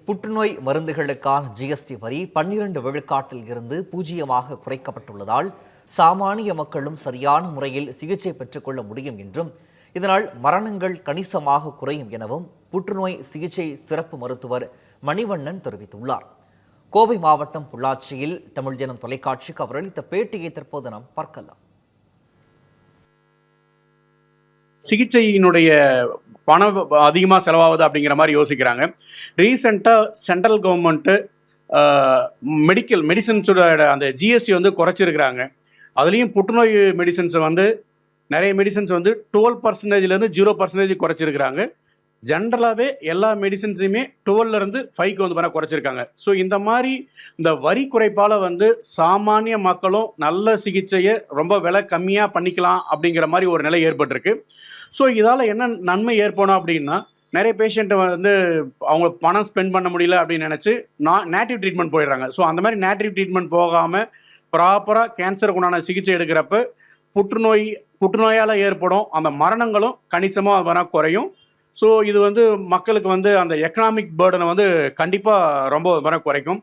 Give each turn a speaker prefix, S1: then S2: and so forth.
S1: புற்றுநோய் மருந்துகளுக்கான ஜிஎஸ்டி வரி 12 விழுக்காட்டில் இருந்து 0 குறைக்கப்பட்டுள்ளதால் சாமானிய மக்களும் சரியான முறையில் சிகிச்சை பெற்றுக்கொள்ள முடியும் என்றும் இதனால் மரணங்கள் கணிசமாக குறையும் எனவும் புற்றுநோய் சிகிச்சை சிறப்பு மருத்துவர் மணிவண்ணன் தெரிவித்துள்ளார். கோவை மாவட்டம் பொள்ளாச்சியில் தமிழ் ஜனம் தொலைக்காட்சிக்கு அவர் அளித்த பேட்டியை தற்போது நாம் பார்க்கலாம்.
S2: சிகிச்சையினுடைய பணம் அதிகமாக செலவாகுது அப்படிங்கிற மாதிரி யோசிக்கிறாங்க. ரீசெண்டாக சென்ட்ரல் கவர்மெண்ட்டு மெடிசன்ஸோட அந்த ஜிஎஸ்டி வந்து குறைச்சிருக்கிறாங்க. அதுலேயும் புற்றுநோய் மெடிசன்ஸை வந்து நிறைய மெடிசன்ஸ் வந்து 12%லேருந்து 0% குறைச்சிருக்கிறாங்க. ஜென்ரலாகவே எல்லா மெடிசன்ஸையுமே 12லேருந்து 5க்கு வந்து பண்ண குறைச்சிருக்காங்க. ஸோ இந்த மாதிரி இந்த வரி குறைப்பால் வந்து சாமானிய மக்களும் நல்ல சிகிச்சையை ரொம்ப விலை கம்மியாக பண்ணிக்கலாம் அப்படிங்கிற மாதிரி ஒரு நிலை ஏற்பட்டிருக்கு. ஸோ இதால் என்ன நன்மை ஏற்படும் அப்படின்னா, நிறைய பேஷண்ட்டை வந்து அவங்க பணம் ஸ்பெண்ட் பண்ண முடியல அப்படின்னு நினச்சி நேட்டிவ் ட்ரீட்மெண்ட் போயிடுறாங்க. ஸோ அந்த மாதிரி நேட்டிவ் ட்ரீட்மெண்ட் போகாமல் ப்ராப்பராக கேன்சருக்கு உண்டான சிகிச்சை எடுக்கிறப்ப புற்றுநோயால் ஏற்படும் அந்த மரணங்களும் கணிசமாக குறையும். ஸோ இது வந்து மக்களுக்கு வந்து அந்த எக்கனாமிக் பேர்டனை வந்து கண்டிப்பாக ரொம்ப குறைக்கும்.